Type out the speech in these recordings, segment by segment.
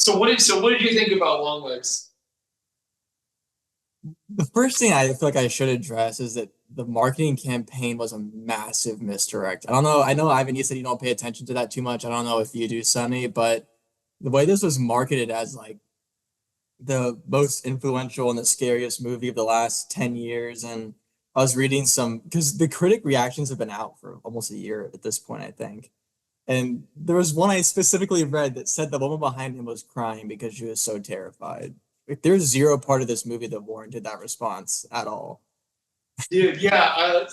So what did you think about Longlegs? The first thing I feel like I should address is that the marketing campaign was a massive misdirect. I don't know. I know, Ivan, you said you don't pay attention to that too much. I don't know if you do, Sonny, but the way this was marketed as like the most influential and the scariest movie of the last 10 years. And I was reading some because the critic reactions have been out for almost a year at this point, I think. And there was one I specifically read that said the woman behind him was crying because she was so terrified. Like, there's zero part of this movie that warranted that response at all. Dude, yeah,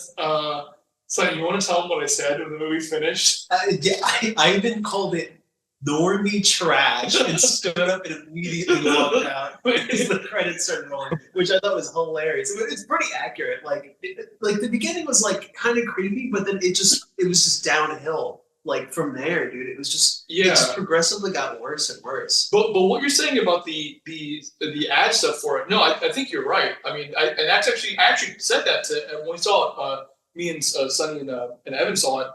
Sonny, you want to tell them what I said when the movie finished? Yeah, I even called it normie trash and stood up and immediately walked out as the credits started rolling, which I thought was hilarious. It's pretty accurate. Like the beginning was like kind of creepy, but then it was just downhill. Like from there, dude, it Yeah, just progressively got worse and worse. but what you're saying about the ad stuff for it? No, I think you're right. I mean, I actually said that to when we saw it. Me and Sonny and Evan saw it.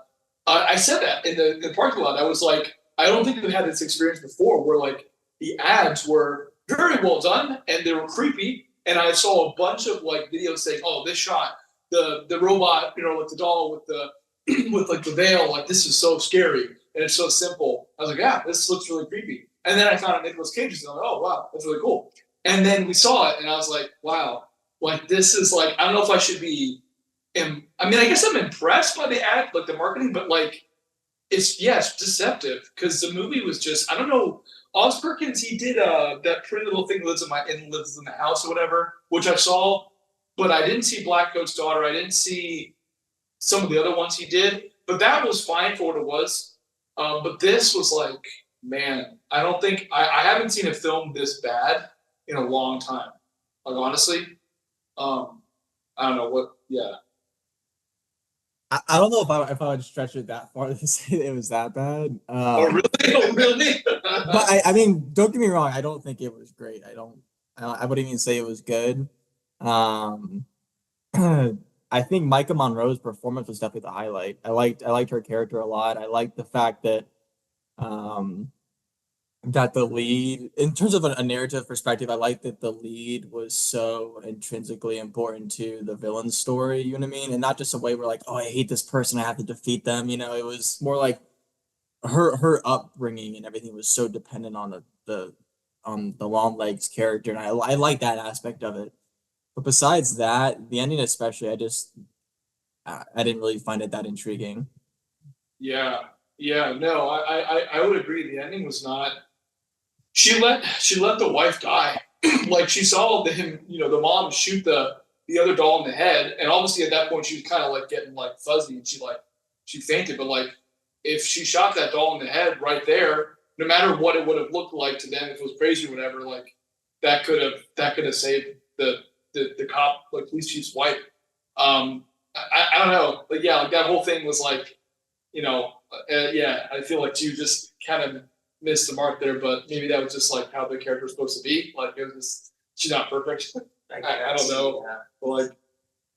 I said that in the parking lot. I was like, I don't think we've had this experience before, where like the ads were very well done and they were creepy. And I saw a bunch of like videos saying, "Oh, this shot, the robot, like the doll with the with like the veil, like this is so scary and it's so simple." I was like, "Yeah, this looks really creepy." And then I found out Nicolas Cage, and I'm like, "Oh wow, that's really cool." And then we saw it, and I was like, "Wow, like this is like I don't know if I should be." I mean, I guess I'm impressed by the ad, like the marketing, but like it's deceptive because the movie was just I don't know. Oz Perkins, he did that Pretty Little Thing lives in the house or whatever, which I saw, but I didn't see Black Coat's Daughter. I didn't see some of the other ones he did, but that was fine for what it was. But this was like, man, I don't think I haven't seen a film this bad in a long time. Like honestly, um, I don't know what. Yeah. I don't know if I would stretch it that far to say that it was that bad. Oh really? Oh really? But I mean, don't get me wrong. I don't think it was great. I wouldn't even say it was good. Um, I think Micah Monroe's performance was definitely the highlight. I liked her character a lot. I liked the fact um, that the lead, in terms of a narrative perspective, I like that the lead was so intrinsically important to the villain's story. You know what I mean? And not just a way where like, oh, I hate this person, I have to defeat them. It was more like her upbringing and everything was so dependent on the long legs character, and I like that aspect of it. But besides that, the ending especially, I didn't really find it that intriguing. Yeah. Yeah. No, I would agree. The ending was not. She let the wife die. Like she saw him, the mom shoot the other doll in the head, and obviously at that point she was kind of like getting like fuzzy, and she fainted. But like if she shot that doll in the head right there, no matter what it would have looked like to them, if it was crazy or whatever, like that could have saved the cop, like police chief's wife. I don't know, but yeah, like that whole thing was like, yeah, I feel like you just kind of missed the mark there, but maybe that was just like how the character was supposed to be. Like it was just, she's not perfect. I don't know, Yeah. but like,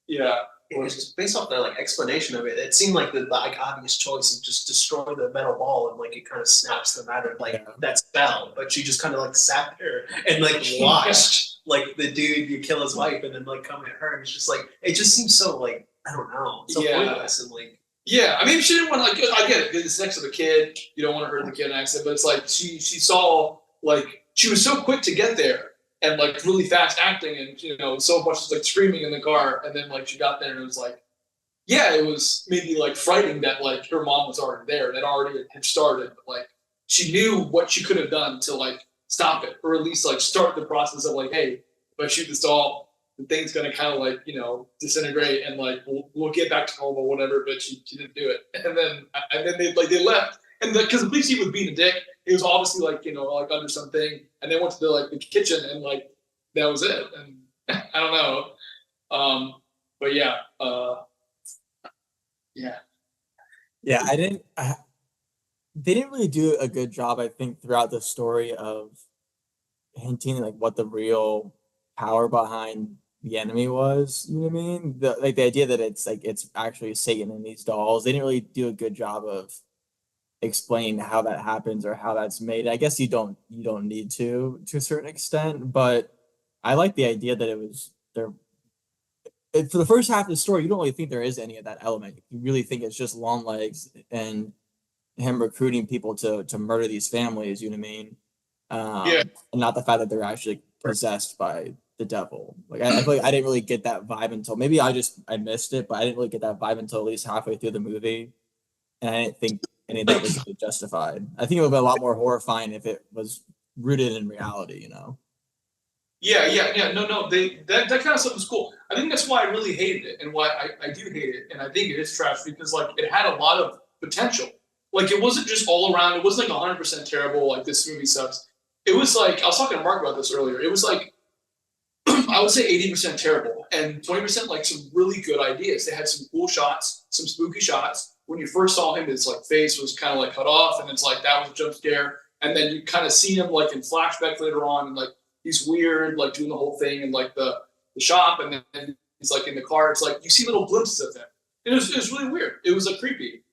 yeah, It was just based off the like explanation of it. It seemed like the like obvious choice of just destroy the metal ball and like it kind of snaps the matter like Yeah. that spell. But she just kind of like sat there and like watched like the dude you kill his wife and then like come at her. And it's just like it just seems so like I don't know, so yeah, pointless and like yeah. I mean, she didn't want to like. I get it. It's next to the kid. You don't want to hurt the kid in an accident, but it's like she saw like she was so quick to get there and like really fast acting and so much like screaming in the car, and then like she got there and it was like yeah, it was maybe like frightening that like her mom was already there and it already had started, but like she knew what she could have done to like stop it or at least like start the process of like, hey, if I shoot this doll, the thing's gonna kind of like disintegrate and like we'll get back to normal, whatever. But she didn't do it, and then they left, and because the police chief was being a dick, it was obviously like like under something, and they went to the kitchen and like that was it, and I don't know, but yeah. Yeah. Yeah, they didn't really do a good job, I think, throughout the story of hinting like what the real power behind the enemy was. You know what I mean? The idea that it's actually Satan in these dolls. They didn't really do a good job of explain how that happens or how that's made. I guess you don't need to a certain extent, but I like the idea that it was there. For the first half of the story, you don't really think there is any of that element. You really think it's just Longlegs and him recruiting people to murder these families. You know what I mean? Yeah. And not the fact that they're actually possessed by the devil. Like I feel like I didn't really get that vibe until maybe I missed it, but I didn't really get that vibe until at least halfway through the movie, and I didn't think any of that was really justified. I think it would have been a lot more horrifying if it was rooted in reality. You know? Yeah. No. That kind of stuff was cool. I think that's why I really hated it, and why I do hate it, and I think it is trash because like it had a lot of potential. Like it wasn't just all around. It wasn't like 100% terrible. Like this movie sucks. It was like I was talking to Mark about this earlier. It was like I would say 80% terrible and 20% like some really good ideas. They had some cool shots, some spooky shots. When you first saw him, his like face was kind of like cut off, and it's like that was a jump scare. And then you kind of see him like in flashback later on, and like he's weird, like doing the whole thing in like the shop, and then he's like in the car. It's like you see little glimpses of him. It was really weird. It was like creepy.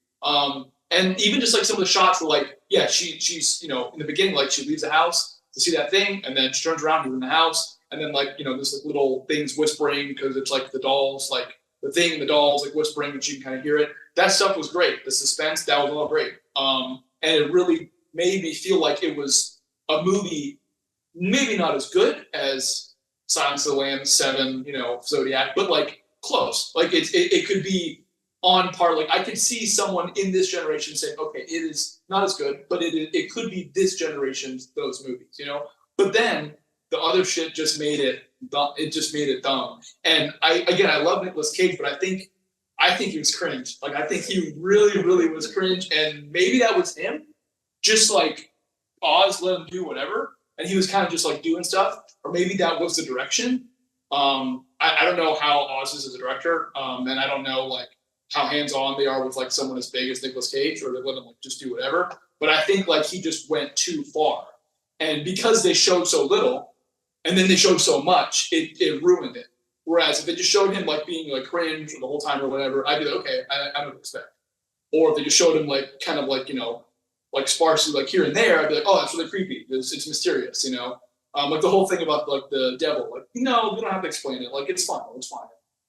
And even just like some of the shots were like, yeah, she's in the beginning like she leaves the house to see that thing, and then she turns around, he's in the house, and then like there's like little things whispering because it's like the dolls, like the thing and the dolls like whispering, and she can kind of hear it. That stuff was great. The suspense, that was all great. And it really made me feel like it was a movie, maybe not as good as Silence of the Lambs, Seven, Zodiac, but like close. Like it could be on par. Like I could see someone in this generation saying, okay, it is not as good, but it could be this generation's those movies, But then the other shit just made it. It just made it dumb. And I love Nicolas Cage, but I think he was cringe. Like I think he really, really was cringe, and maybe that was him. Just like Oz let him do whatever, and he was kind of just like doing stuff, or maybe that was the direction. I don't know how Oz is as a director, and I don't know like how hands-on they are with like someone as big as Nicolas Cage, or they let him like just do whatever. But I think like he just went too far, and because they showed so little, and then they showed so much, it ruined it. Whereas if they just showed him like being like cringe the whole time or whatever, I'd be like, okay, I don't expect. Or if they just showed him like kind of like like sparsely like here and there, I'd be like, oh, that's really creepy. It's mysterious, Like the whole thing about like the devil, like no, we don't have to explain it. Like it's fine.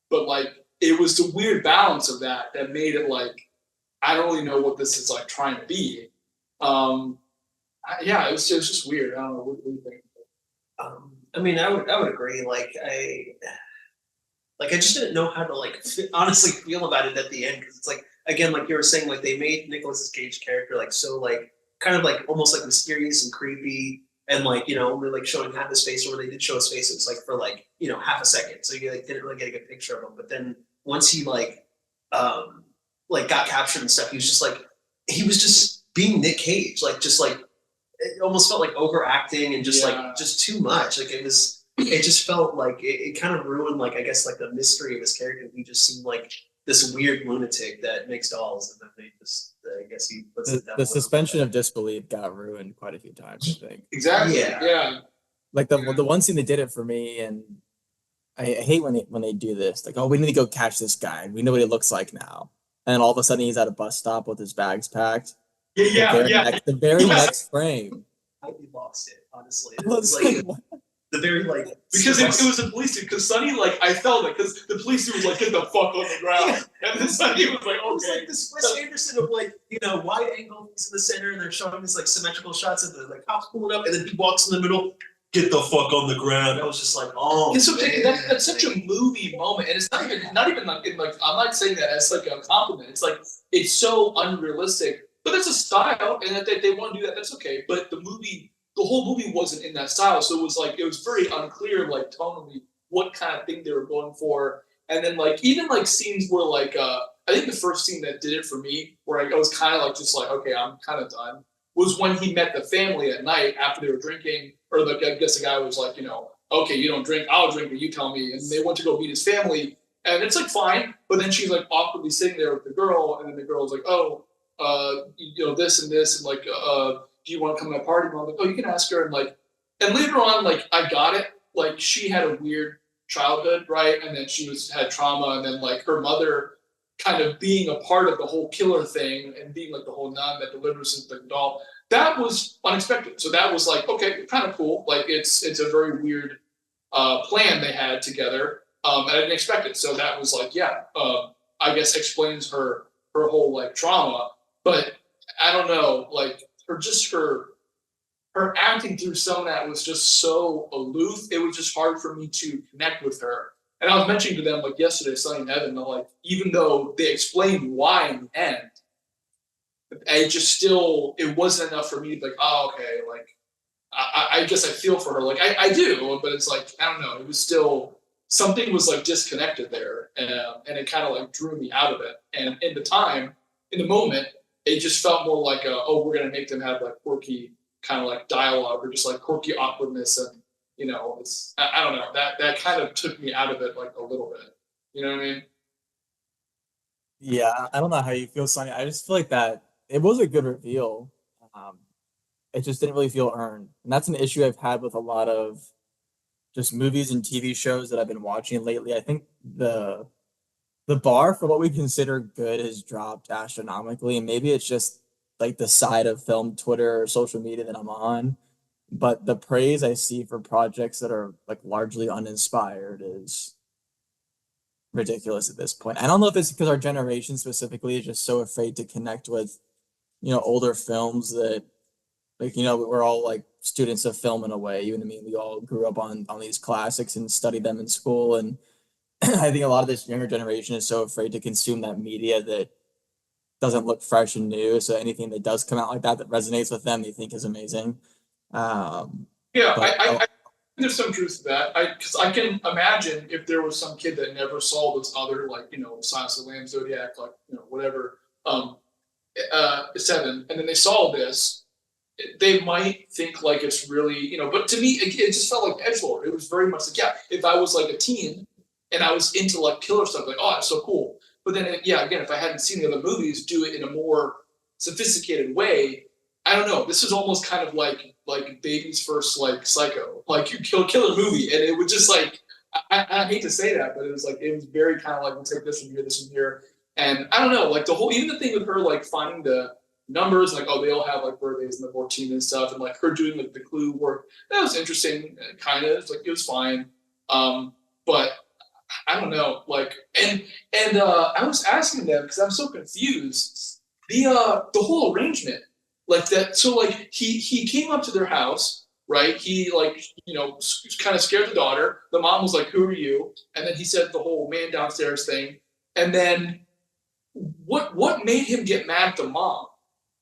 But like it was the weird balance of that made it like I don't really know what this is like trying to be. It was just weird. I don't know. What do you think? I mean, I would agree. Like I just didn't know how to like honestly feel about it at the end, because it's like again, like you were saying, like they made Nicolas Cage character like so like kind of like almost like mysterious and creepy, and like only like showing half his face, or when they did show his face, it was like for like half a second, so you like didn't really get a good picture of him. But then once he like got captured and stuff, he was just being Nick Cage, like just like it almost felt like overacting and just like just too much. Like it just felt like it kind of ruined like I guess like the mystery of his character. He just seemed like this weird lunatic that makes dolls, and then they just I guess he puts the suspension of disbelief got ruined quite a few times, I think. Exactly. Yeah. Like the one scene they did it for me, and I hate when they do this. Like, oh, we need to go catch this guy. We know what he looks like now, and then all of a sudden he's at a bus stop with his bags packed. The very next frame. I lost it, honestly. It was like the very like because it was a police suit. Because Sonny like I felt it because the police suit was like get the fuck on the ground, and then Sonny was like, okay. It was like this Wes Anderson of like wide angle in the center, and they're showing this like symmetrical shots of the like cops pulling up, and then he walks in the middle. Get the fuck on the ground. I was just like, oh. And so that's such a movie moment, and it's not even like I'm not saying that as like a compliment. It's like it's so unrealistic. But that's a style, and that they want to do that, that's okay. But the whole movie wasn't in that style, so it was very unclear, like tonally, what kind of thing they were going for. And then like even like scenes where like I think the first scene that did it for me, where I was kind of like just like okay, I'm kind of done, was when he met the family at night after they were drinking, or like I guess the guy was like okay, you don't drink, I'll drink, but you tell me. And they went to go meet his family, and it's like fine, but then she's like awkwardly sitting there with the girl, and then the girl's like, oh. This and this, and like, do you want to come to my party? And I'm like, oh, you can ask her. And later on, like, I got it. Like, she had a weird childhood, right? And then she had trauma, and then like her mother kind of being a part of the whole killer thing and being like the whole nun that delivers the doll, that was unexpected. So that was like, okay, kind of cool. Like it's a very weird plan they had together, and I didn't expect it. So that was like, yeah, I guess explains her whole like trauma. But I don't know, like her acting through some of that was just so aloof. It was just hard for me to connect with her. And I was mentioning to them like yesterday, Sunny and Evan, like even though they explained why in the end, it wasn't enough for me to be like, oh okay, like I guess I feel for her, like I do, but it's like I don't know, it was still something was like disconnected there, and it kind of like drew me out of it. And in the moment, it just felt more like oh, we're gonna make them have like quirky kind of like dialogue or just like quirky awkwardness, and it's I don't know, that kind of took me out of it like a little bit. You know what I mean? Yeah, I don't know how you feel, Sonny. I just feel like that it was a good reveal. Um, it just didn't really feel earned, and that's an issue I've had with a lot of just movies and TV shows that I've been watching lately. I think the bar for what we consider good has dropped astronomically, and maybe it's just like the side of film Twitter or social media that I'm on. But the praise I see for projects that are like largely uninspired is ridiculous at this point. I don't know if it's because our generation specifically is just so afraid to connect with, older films that like, we're all like students of film in a way. You know what I mean? We all grew up on these classics and studied them in school. And I think a lot of this younger generation is so afraid to consume that media that doesn't look fresh and new. So anything that does come out like that that resonates with them, they think is amazing. Um, Yeah, but there's some truth to that. Because I can imagine if there was some kid that never saw this other, like, Silence of the Lambs, Zodiac, like, whatever, Seven, and then they saw this, they might think like it's really, but to me, it just felt like edgelord. It was very much like, yeah, if I was like a teen and I was into like killer stuff, like, oh, that's so cool. But then, yeah, again, if I hadn't seen the other movies do it in a more sophisticated way, I don't know. This is almost kind of like baby's first like Psycho, like you killer movie, and it would just like I hate to say that, but it was very kind of like we'll take this one here, and I don't know, like the whole even the thing with her like finding the numbers, like oh they all have like birthdays in the 14 and stuff, and like her doing like the clue work that was interesting, kind of like it was fine, but I don't know, like and I was asking them because I'm so confused the whole arrangement like that. So like he came up to their house, right? He like kind of scared the daughter. The mom was like, "Who are you?" And then he said the whole man downstairs thing. And then what made him get mad at the mom?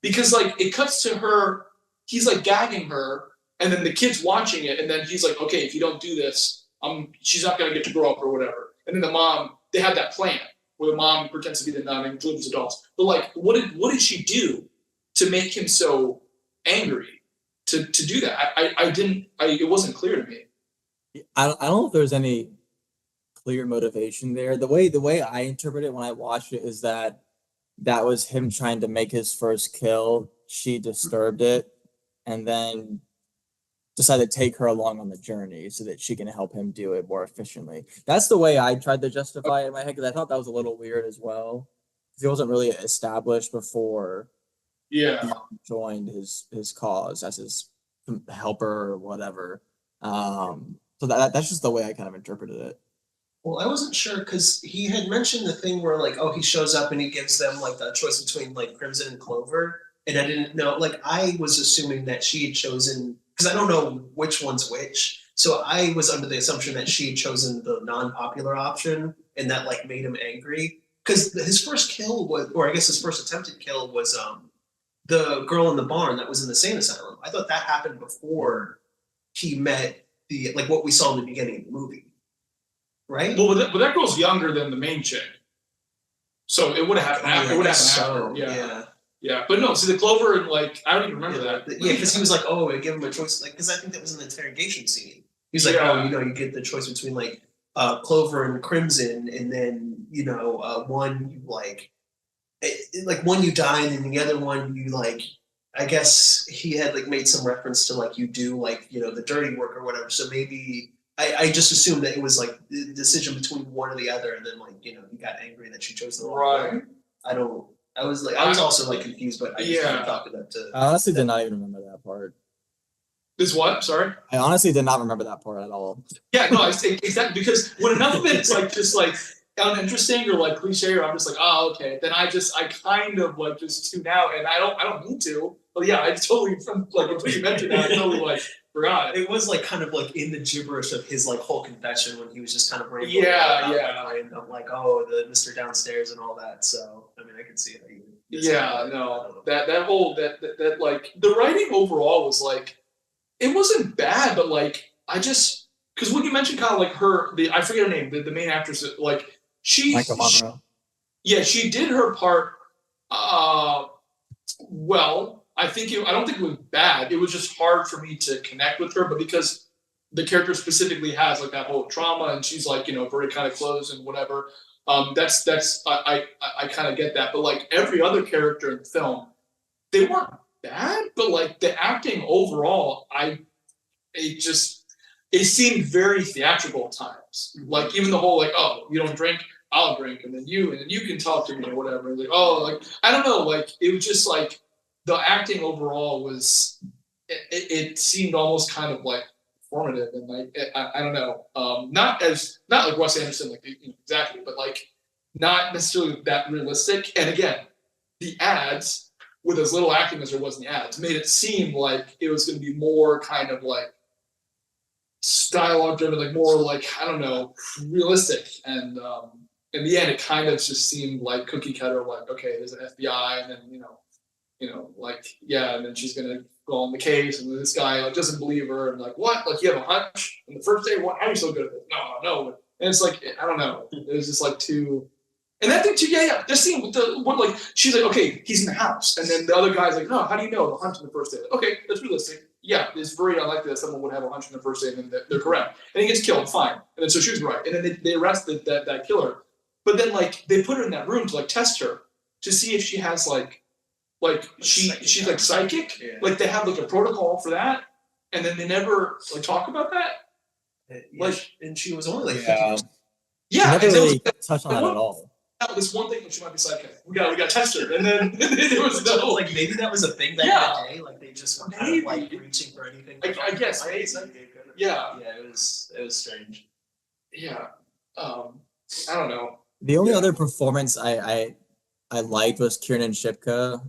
Because like it cuts to her, he's like gagging her, and then the kid's watching it, and then he's like, "Okay, if you don't do this, she's not gonna get to grow up or whatever." And then the mom, they have that plan where the mom pretends to be the nun and delivers the dolls. But like, what did she do to make him so angry to do that? It wasn't clear to me. I don't know if there's any clear motivation there. The way I interpret it when I watched it is that was him trying to make his first kill. She disturbed it, and then decided to take her along on the journey so that she can help him do it more efficiently. That's the way I tried to justify it in my head because I thought that was a little weird as well. Because he wasn't really established before Yeah. he joined his cause as his helper or whatever. So that's just the way I kind of interpreted it. Well, I wasn't sure because he had mentioned the thing where like, oh, he shows up and he gives them like the choice between like Crimson and Clover, and I didn't know. Like, I was assuming that she had chosen because I don't know which one's which. So I was under the assumption that she had chosen the non-popular option, and that like made him angry. Because his first kill was, or I guess his first attempted kill was the girl in the barn that was in the sane asylum. I thought that happened before he met the like what we saw in the beginning of the movie. Right? Well, but that girl's younger than the main chick, so it would have happened. After, it would have happened after. Yeah. Yeah, but no. See, the Clover and like I don't even remember that. Yeah, because he was like, "Oh, I give him a choice." Like, because I think that was in the interrogation scene. He's like, Yeah. "Oh, you get the choice between like Clover and Crimson, and then one you like one you die, and then the other one you like." I guess he had like made some reference to like you do like the dirty work or whatever. So maybe I just assumed that it was like the decision between one or the other, and then like you got angry that she chose the wrong Right. one. I was also like confused, but I just kind Yeah. of chalked it up to. I honestly did not even remember that part. This what? Sorry. I honestly did not remember that part at all. Yeah, no, I say exactly because when enough of it's like just like uninteresting or like cliche, or I'm just like, oh, okay. Then I kind of like just tune out, and I don't need to. But yeah, I totally like until you mentioned that, I totally like forgot. It was like kind of like in the gibberish of his like whole confession when he was just kind of rambling Yeah, about yeah. like, of like the Mr. Downstairs and all that. So I mean, I can see how you. Yeah, no, that whole that like the writing overall was like it wasn't bad, but like I just because when you mentioned kind of like I forget her name, the main actress, like Michael Monroe. yeah, she did her part well. I don't think it was bad. It was just hard for me to connect with her, but because the character specifically has like that whole trauma, and she's like very kind of closed and whatever. That's I kind of get that, but like every other character in the film, they weren't bad, but like the acting overall, it seemed very theatrical at times. Mhm. Like even the whole like, oh, you don't drink, I'll drink, and then you can talk to me or whatever. Like, oh, like I don't know, like it was just like the acting overall was it seemed almost kind of like formative and like I don't know, not like Wes Anderson like exactly, but like not necessarily that realistic. And again, the ads with as little acting as there was in the ads made it seem like it was going to be more kind of like dialogue driven, like more like I don't know, realistic. And in the end, it kind of just seemed like cookie cutter. Like okay, there's an FBI, and then like yeah, and then she's gonna go on the case, and this guy like doesn't believe her, and like what? Like you have a hunch? And the first day, what? How are you so good at this? No. And it's like I don't know. It was just like too. And that thing too, yeah. This scene with the one, like she's like, okay, he's in the house, and then the other guy's like, no, how do you know the hunch in the first day? Like, okay, that's realistic. Yeah, it's very unlikely that someone would have a hunch in the first day, and then they're correct, and he gets killed. Fine, and then so she was right, and then they arrested that killer, but then like they put her in that room to like test her to see if she has like she's like psychic, Yeah. like they have like a protocol for that, and then they never like talk about that. Like, and she was only like Yeah. Yeah, Never and it was really touched on that at all. this one thing that she might be psychic. We got to test her, and then there was so, no like maybe that was a thing back Yeah. in the day, like they just were kind of like Maybe. reaching for anything. I guess, maybe. Yeah. Yeah, it was strange. Yeah. I don't know. The only Yeah. other performance I liked was Kiernan Shipka.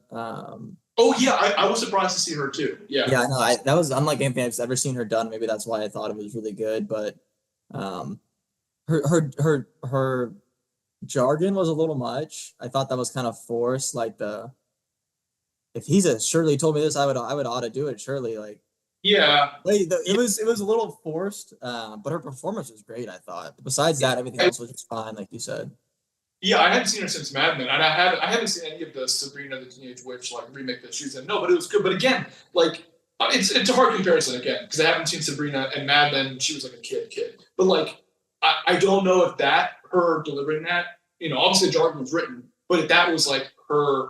Oh yeah, I was surprised to see her too. Yeah. Yeah, I know. That was unlike anything I've ever seen her done. Maybe that's why I thought it was really good. But her jargon was a little much. I thought that was kind of forced. Like if he's a Shirley told me this, I would ought to do it. Shirley, like Yeah. it was a little forced. But her performance was great. I thought. Besides that, everything else was just fine, like you said. Yeah, I hadn't seen her since Mad Men, and I haven't seen any of the Sabrina the Teenage Witch like remake that she's in. No, but it was good. But again, like it's a hard comparison again because I haven't seen Sabrina and Mad Men. She was like a kid, but like I don't know if her delivering that, obviously the jargon was written, but if that was like her,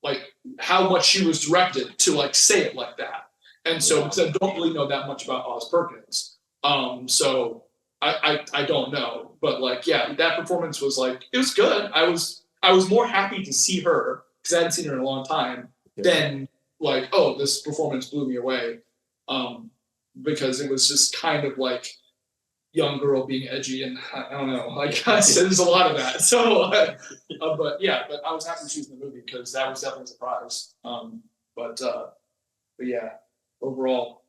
like how much she was directed to like say it like that. And so because I don't really know that much about Oz Perkins, so I don't know, but like yeah, that performance was like it was good. I was more happy to see her because I hadn't seen her in a long time than like oh this performance blew me away, because it was just kind of like young girl being edgy and I don't know, like there's a lot of that. So, but I was happy she was in the movie because that was definitely a surprise. But yeah, overall,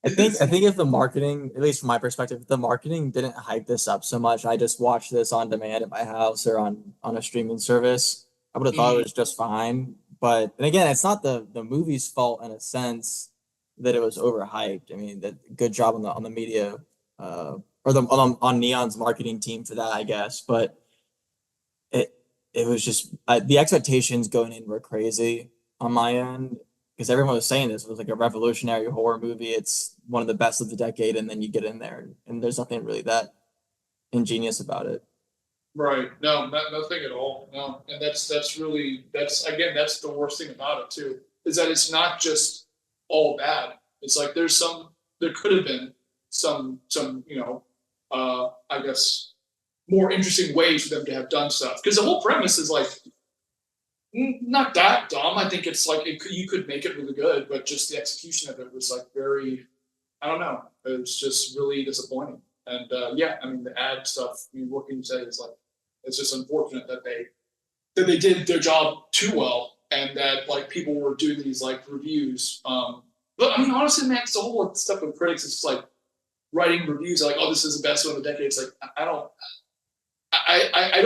I think if the marketing, at least from my perspective, if the marketing didn't hype this up so much, I just watched this on demand at my house or on a streaming service, I would have thought it was just fine. But and again, it's not the movie's fault in a sense that it was overhyped. I mean, good job on the media or on Neon's marketing team for that, I guess. But it was just the expectations going in were crazy on my end because everyone was saying this it was like a revolutionary horror movie. It's one of the best of the decade, and then you get in there and there's nothing really that ingenious about it. right? No, nothing at all. No, and that's again that's the worst thing about it too is that it's not just all bad. It's like there could have been some I guess more interesting ways for them to have done stuff. Because the whole premise is like not that dumb. I think it's like you could make it really good, but just the execution of it was like very, I don't know. It was just really disappointing. And yeah, I mean the ad stuff. I mean, what can you say? Is like it's just unfortunate that they did their job too well, and that like people were doing these like reviews. But I mean, honestly, man, it's the whole stuff with critics. It's just like writing reviews like, "Oh, this is the best one of the decade." It's like I don't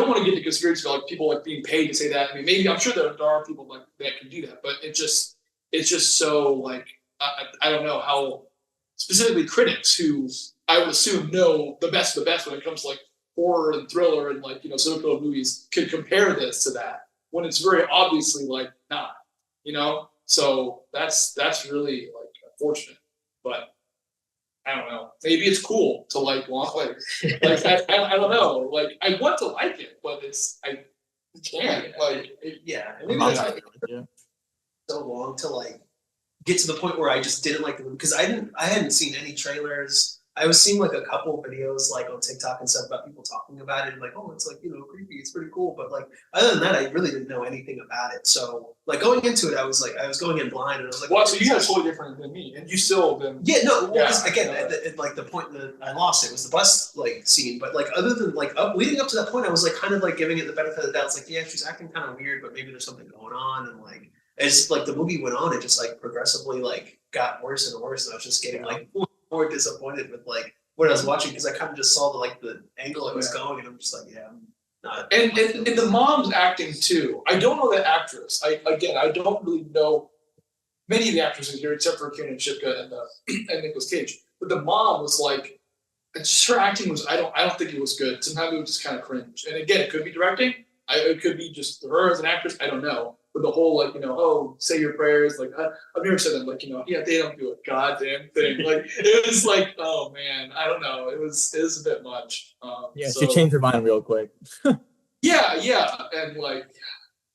want to get into conspiracy like people like being paid to say that. I mean, maybe I'm sure there are people like that can do that, but it's just so like I don't know how specifically critics who I would assume know the best of the best when it comes to like horror and thriller and like serial movies could compare this to that when it's very obviously like not, So that's really like unfortunate, but I don't know. Maybe it's cool to like Longlegs. Like I don't know. Like I want to like it, but I can't. Like Yeah, and I'm maybe not that's why gonna with you. so long to like get to the point where I just didn't like the movie because I hadn't seen any trailers. I was seeing like a couple of videos like on TikTok and stuff about people talking about it and like, oh, it's like, creepy, it's pretty cool. But like other than that, I really didn't know anything about it. So like going into it, I was going in blind and I was like, well, so you guys totally different than me, and you still been yeah, no, well, yeah, 'cause again, at like the point that I lost it was the bus like scene. But like other than like leading up to that point, I was like kind of like giving it the benefit of the doubt. It's like, yeah, she's acting kind of weird, but maybe there's something going on. And like as like the movie went on, it just like progressively like got worse and worse. And I was just getting like more disappointed with like what I was watching because I kind of just saw the angle it was going, and I'm just like, yeah, I'm not. and the mom's acting too. I don't know that actress. I don't really know many of the actresses here except for Kiernan Shipka and Nicolas Cage. But the mom was like, just her acting was I don't think it was good. Sometimes it was just kind of cringe. And again, it could be directing. It could be just her as an actress. I don't know. But the whole like oh, say your prayers, like I've never said that, like yeah, they don't do a goddamn thing. Like it was like, oh man, I don't know. It was a bit much. Yeah, so, she changed her mind real quick. yeah, and like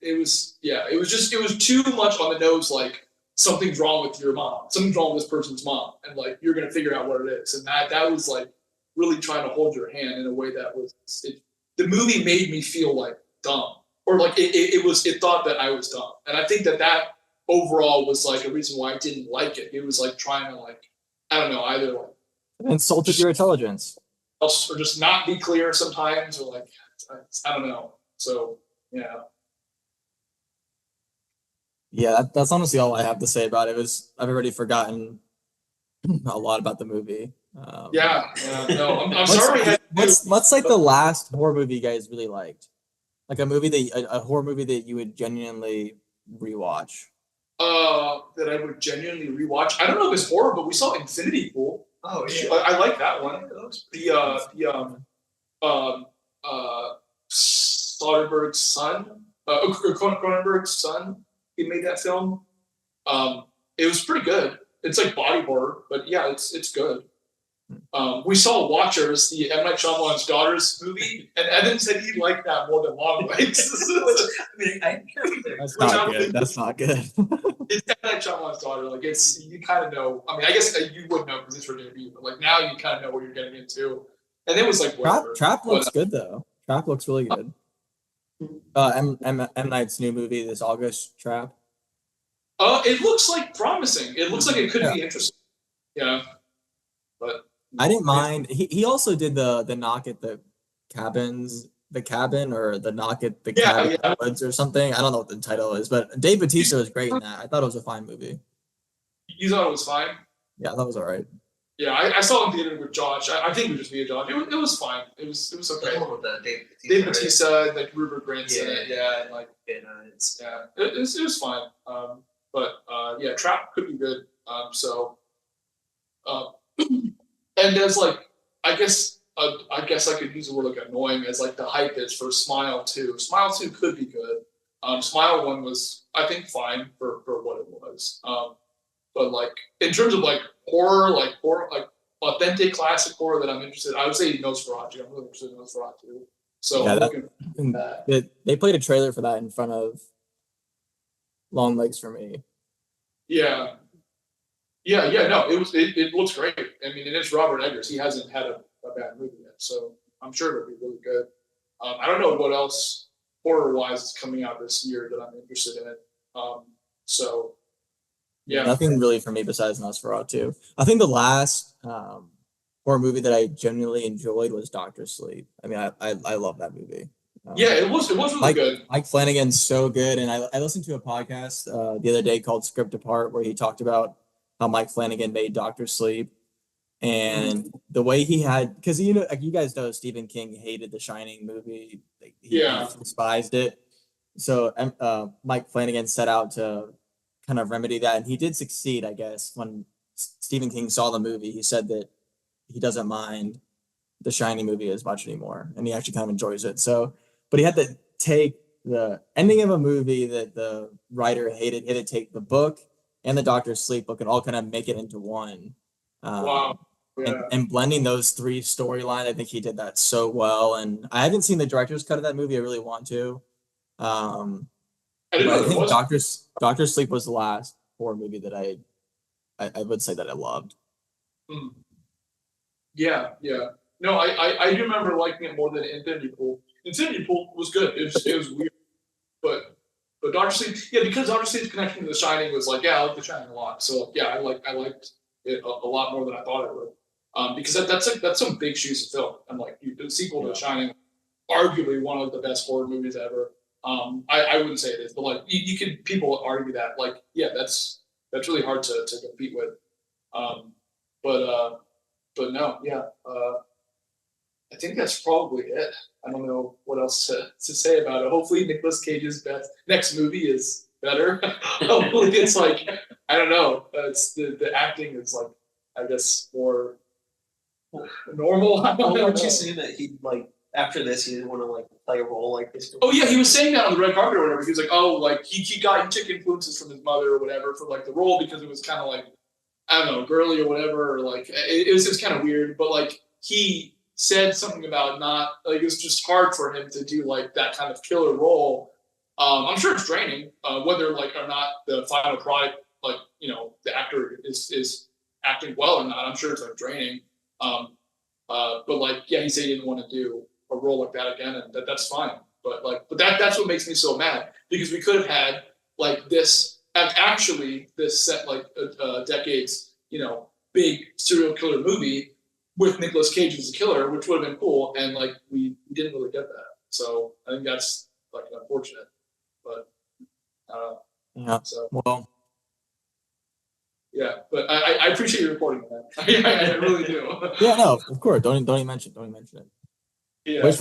it was too much on the nose. Like something's wrong with your mom. Something's wrong with this person's mom, and like you're gonna figure out what it is. And that was like really trying to hold your hand in a way that was the movie made me feel like dumb. Or like it thought that I was dumb, and I think that overall was like a reason why I didn't like it. It was like trying to like I don't know either like Insulted your intelligence. else or just not be clear sometimes or like I don't know. So yeah. Yeah, that's honestly all I have to say about it. I've already forgotten a lot about the movie. Yeah, no, I'm sorry. What's like the last horror movie you guys really liked? Like a horror movie that you would genuinely rewatch. That I would genuinely rewatch. I don't know if it's horror, but we saw Infinity Pool. Oh yeah, I like that one. Soderbergh's son, Cronenberg's son, he made that film. It was pretty good. It's like body horror, but yeah, it's good. We saw Watchers, the M. Night Shyamalan's daughter's movie, and Evan said he liked that more than Longlegs. That's not good. That's not good. It's M. Night Shyamalan's daughter. Like you kind of know. I mean, I guess you would know because it's her debut, but like now you kind of know what you're getting into. And it was like whatever. Trap looks good though. Trap looks really good. M Night's new movie this August, Trap. It looks like promising. It looks like it could be interesting. Yeah, but I didn't mind. He also did the knock at the cabin or the knock at the cabin woods or something. I don't know what the title is, but Dave Bautista was great in that. I thought it was a fine movie. You thought it was fine? Yeah, that was all right. Yeah, I saw it in theater with Josh. I think it was just me and Josh. It was fine. It was okay. The one with Dave Bautista and like Rupert Grint's in it. Yeah, and like it was fine. But yeah, Trap could be good. And there's like I guess I could use the word like annoying as like the hype is for Smile 2. Smile 2 could be good. Smile 1 was I think fine for what it was. But like in terms of like horror, like authentic classic horror that I'm interested, I would say Nosferatu. I'm really interested in Nosferatu. So yeah, they played a trailer for that in front of Longlegs for me. Yeah. No, it looks great. I mean, and it's Robert Eggers. He hasn't had a bad movie yet, so I'm sure it'll be really good. I don't know what else horror wise is coming out this year that I'm interested in. So yeah, Nothing really for me besides Nosferatu. I think the last horror movie that I genuinely enjoyed was Doctor Sleep. I mean, I love that movie. yeah, it was really good. Mike Flanagan's so good, and I listened to a podcast the other day called Script Apart where he talked about how Mike Flanagan made Doctor Sleep and the way he had, because like you guys know, Stephen King hated the Shining movie. He Yeah. despised it. So Mike Flanagan set out to kind of remedy that, and he did succeed, I guess. When Stephen King saw the movie, he said that he doesn't mind the Shining movie as much anymore, and he actually kind of enjoys it. So, but he had to take the ending of a movie that the writer hated. He had to take the book and the Doctor's Sleep book and all kind of make it into one. Wow. Yeah. And blending those three storylines, I think he did that so well. And I haven't seen the director's cut of that movie. I really want to. I didn't But know I there think was. Doctor Sleep was the last horror movie that I would say that I loved. Hmm. Yeah. No, I do remember liking it more than Infinity Pool. Infinity Pool was good. It was weird, but Doctor Sleep, yeah, because Doctor Sleep's connection to The Shining was like, yeah, I like The Shining a lot. So yeah, I liked it a lot more than I thought it would. Because that's some big shoes to fill. And like the sequel to The Shining, arguably one of the best horror movies ever. I wouldn't say it is, but like you could people argue that like yeah, that's really hard to compete with. Um, but no, yeah. I think that's probably it. I don't know what else to say about it. Hopefully, Nicolas Cage's next movie is better. Hopefully, it's like I don't know. It's the acting is like I guess more normal. I don't know. Weren't you saying that he like after this he didn't want to like play a role like this? Oh yeah, he was saying that on the red carpet or whatever. He was like, oh, like he took influences from his mother or whatever for like the role because it was kind of like I don't know, girly or whatever, or like it was just kind of weird. But like he said something about not like it was just hard for him to do like that kind of killer role. I'm sure it's draining, whether like or not the final product, like the actor is acting well or not. I'm sure it's like draining. But like yeah, he said he didn't want to do a role like that again, and that's fine. But that's what makes me so mad because we could have had like this actually this set like decades big serial killer movie with Nicolas Cage as a killer, which would have been cool, and like we didn't really get that. So I think that's like unfortunate. But Yeah. so Well, yeah, but I appreciate you reporting that. I really do. yeah, no, of course. Don't even mention it. Yeah. Wish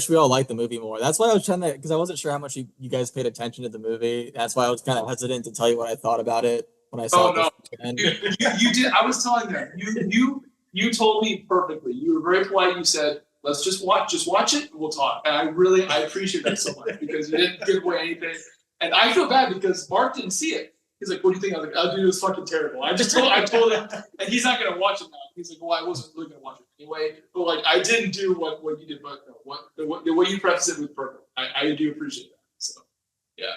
we all liked the movie more. That's why I was trying to, because I wasn't sure how much you guys paid attention to the movie. That's why I was kind of hesitant to tell you what I thought about it when I saw Oh it no, this weekend. you did. I was telling them you told me perfectly. You were very polite. You said, "Let's just watch it, and we'll talk." And I appreciate that so much because you didn't give away anything. And I feel bad because Mark didn't see it. He's like, "What do you think?" I was like, "Oh, dude, it was fucking terrible." I told him, and he's not gonna watch it now. He's like, "Well, I wasn't really gonna watch it anyway." But like, I didn't do what you did, but no, the way you prefaced it was perfect. I do appreciate that. So, yeah.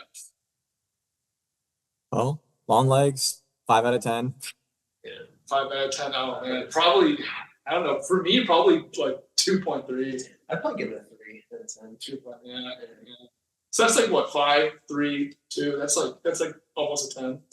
Well, Longlegs, 5 out of 10. Yeah, 5 out of 10. Oh man, probably. I don't know. For me, probably like 2.3. I'd probably give it a 3 out of 10. 2. Yeah. So that's like what 5, 3, 2. That's like almost a 10.